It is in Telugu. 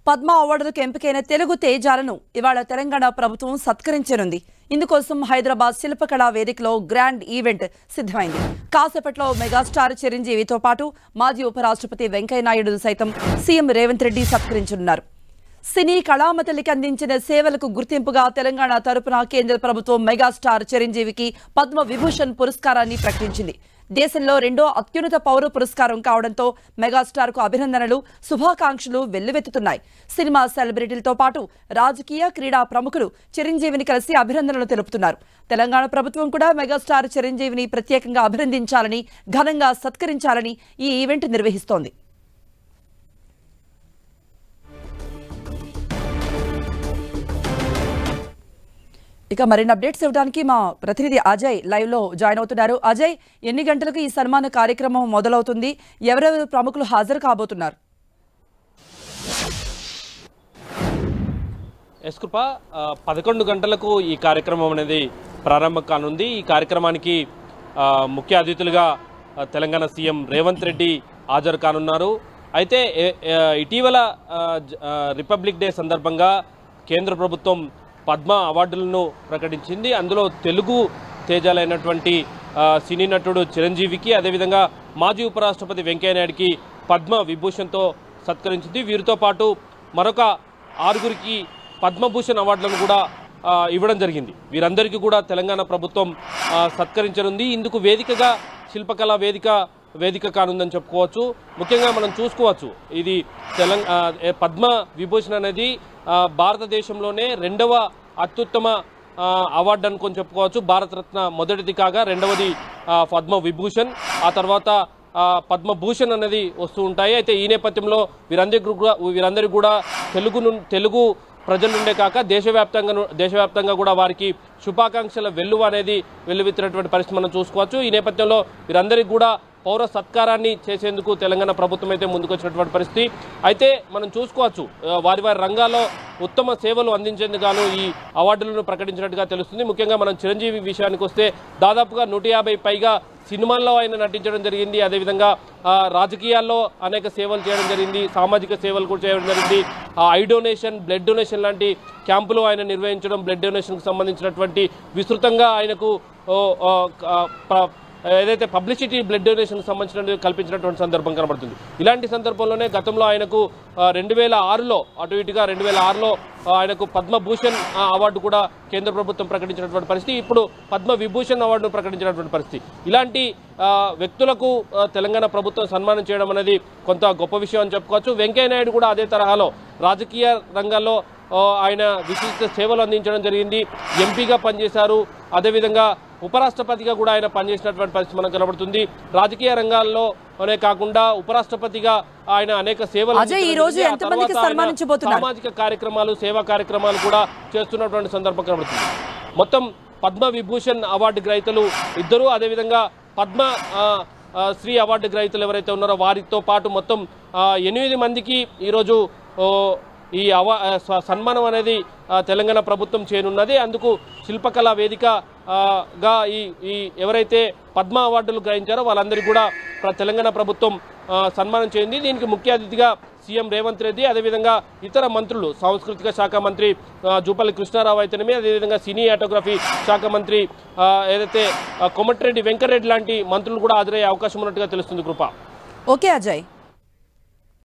పద్మ అవార్డులకు ఎంపికైన తెలుగు తేజాలను ఇవాళ తెలంగాణ ప్రభుత్వం సత్కరించనుంది. ఇందుకోసం హైదరాబాద్ శిల్పకళా వేదికలో గ్రాండ్ ఈవెంట్ సిద్ధమైంది. కాసేపట్లో మెగాస్టార్ చిరంజీవితో పాటు మాజీ ఉపరాష్ట్రపతి వెంకయ్యనాయుడు సైతం సీఎం రేవంత్ రెడ్డి సత్కరించనున్నారు. సినీ కళామతలికి అందించిన సేవలకు గుర్తింపుగా తెలంగాణ తరపున కేంద్ర ప్రభుత్వం మెగాస్టార్ చిరంజీవికి పద్మ విభూషణ్ పురస్కారాన్ని ప్రకటించింది. దేశంలో రెండో అత్యున్నత పౌర పురస్కారం కావడంతో మెగాస్టార్ కు అభినందనలు, శుభాకాంక్షలు వెల్లువెత్తుతున్నాయి. సినిమా సెలబ్రిటీలతో పాటు రాజకీయ, క్రీడా ప్రముఖులు చిరంజీవిని కలిసి అభినందనలు తెలుపుతున్నారు. తెలంగాణ ప్రభుత్వం కూడా మెగాస్టార్ చిరంజీవిని ప్రత్యేకంగా అభినందించాలని, ఘనంగా సత్కరించాలని ఈ ఈవెంట్ నిర్వహిస్తోంది. ఇక మరిన్ని అప్డేట్స్ ఇవ్వడానికి మా ప్రతినిధి అజయ్ లైవ్ లో జాయిన్ అవుతున్నారు. అజయ్, ఎన్ని గంటలకు ఈ సన్మాన కార్యక్రమం మొదలవుతుంది? ఎవరెవరు ప్రముఖులు హాజరు కాబోతున్నారు? ఎస్కృప 11 గంటలకు ఈ కార్యక్రమం అనేది ప్రారంభం కానుంది. ఈ కార్యక్రమానికి ముఖ్య అతిథులుగా తెలంగాణ సీఎం రేవంత్ రెడ్డి హాజరు కానున్నారు. అయితే ఇటీవల రిపబ్లిక్ డే సందర్భంగా కేంద్ర ప్రభుత్వం పద్మ అవార్డులను ప్రకటించింది. అందులో తెలుగు తేజాలైనటువంటి సినీ నటుడు చిరంజీవికి, అదేవిధంగా మాజీ ఉపరాష్ట్రపతి వెంకయ్యనాయుడికి పద్మ విభూషణ్తో సత్కరించింది. వీరితో పాటు మరొక 6గురికి పద్మభూషణ్ అవార్డులను కూడా ఇవ్వడం జరిగింది. వీరందరికీ కూడా తెలంగాణ ప్రభుత్వం సత్కరించనుంది. ఇందుకు వేదికగా శిల్పకళా వేదిక కానుందని చెప్పుకోవచ్చు. ముఖ్యంగా మనం చూసుకోవచ్చు, ఇది పద్మ విభూషణ్ అనేది భారతదేశంలోనే రెండవ అత్యుత్తమ అవార్డు అనుకొని చెప్పుకోవచ్చు. భారతరత్న మొదటిది కాగా రెండవది పద్మ విభూషణ్, ఆ తర్వాత పద్మభూషణ్ అనేది వస్తూ ఉంటాయి. అయితే ఈ నేపథ్యంలో వీరందరికీ కూడా తెలుగు ప్రజల నుండే కాక దేశవ్యాప్తంగా కూడా వారికి శుభాకాంక్షల వెల్లువెత్తినటువంటి పరిస్థితి మనం చూసుకోవచ్చు. ఈ నేపథ్యంలో వీరందరికీ కూడా పౌర సత్కారాన్ని చేసేందుకు తెలంగాణ ప్రభుత్వం అయితే ముందుకొచ్చినటువంటి పరిస్థితి. అయితే మనం చూసుకోవచ్చు, వారి రంగాల్లో ఉత్తమ సేవలు అందించేందుకు గాను ఈ అవార్డులను ప్రకటించినట్టుగా తెలుస్తుంది. ముఖ్యంగా మనం చిరంజీవి విషయానికి వస్తే దాదాపుగా 150 పైగా సినిమాల్లో ఆయన నటించడం జరిగింది. అదేవిధంగా రాజకీయాల్లో అనేక సేవలు చేయడం జరిగింది, సామాజిక సేవలు కూడా చేయడం జరిగింది. ఐ డొనేషన్, బ్లడ్ డొనేషన్ లాంటి క్యాంపులు ఆయన నిర్వహించడం, బ్లడ్ డొనేషన్కి సంబంధించినటువంటి విస్తృతంగా ఆయనకు ఏదైతే పబ్లిసిటీ బ్లడ్ డొనేషన్కి సంబంధించిన కల్పించినటువంటి సందర్భం కనబడుతుంది. ఇలాంటి సందర్భంలోనే గతంలో ఆయనకు 2006లో అటు ఇటుగా 2006లో ఆయనకు పద్మభూషణ్ అవార్డు కూడా కేంద్ర ప్రభుత్వం ప్రకటించినటువంటి పరిస్థితి. ఇప్పుడు పద్మ విభూషణ్ అవార్డును ప్రకటించినటువంటి పరిస్థితి. ఇలాంటి వ్యక్తులకు తెలంగాణ ప్రభుత్వం సన్మానం చేయడం అనేది కొంత గొప్ప విషయం అని చెప్పుకోవచ్చు. వెంకయ్యనాయుడు కూడా అదే తరహాలో రాజకీయ రంగాల్లో ఆయన విశిష్ట సేవలు అందించడం జరిగింది. ఎంపీగా పనిచేశారు, అదేవిధంగా ఉపరాష్ట్రపతిగా కూడా ఆయన పనిచేసినటువంటి పరిస్థితి మనకు కనబడుతుంది. రాజకీయ రంగాల్లోనే కాకుండా ఉపరాష్ట్రపతిగా ఆయన అనేక సేవలు, సామాజిక కార్యక్రమాలు, సేవా కార్యక్రమాలు కూడా చేస్తున్నటువంటి సందర్భం కనబడుతుంది. మొత్తం పద్మ విభూషణ్ అవార్డు గ్రహీతలు ఇద్దరు, అదేవిధంగా పద్మ శ్రీ అవార్డు గ్రహీతలు ఎవరైతే ఉన్నారో వారితో పాటు మొత్తం 8 మందికి ఈరోజు ఈ సన్మానం అనేది తెలంగాణ ప్రభుత్వం చేయనున్నది. అందుకు శిల్పకళా వేదికగా ఈ ఎవరైతే పద్మ అవార్డులు గ్రహించారో వాళ్ళందరికీ కూడా తెలంగాణ ప్రభుత్వం సన్మానం చేయింది. దీనికి ముఖ్య అతిథిగా సీఎం రేవంత్ రెడ్డి, అదేవిధంగా ఇతర మంత్రులు, సాంస్కృతిక శాఖ మంత్రి జూపల్లి కృష్ణారావు అయితేనేమి, అదేవిధంగా సినిమాటోగ్రఫీ శాఖ మంత్రి ఏదైతే కోమటిరెడ్డి వెంకటరెడ్డి లాంటి మంత్రులు కూడా హాజరయ్యే అవకాశం ఉన్నట్టుగా తెలుస్తుంది. కృప. ఓకే అజయ్.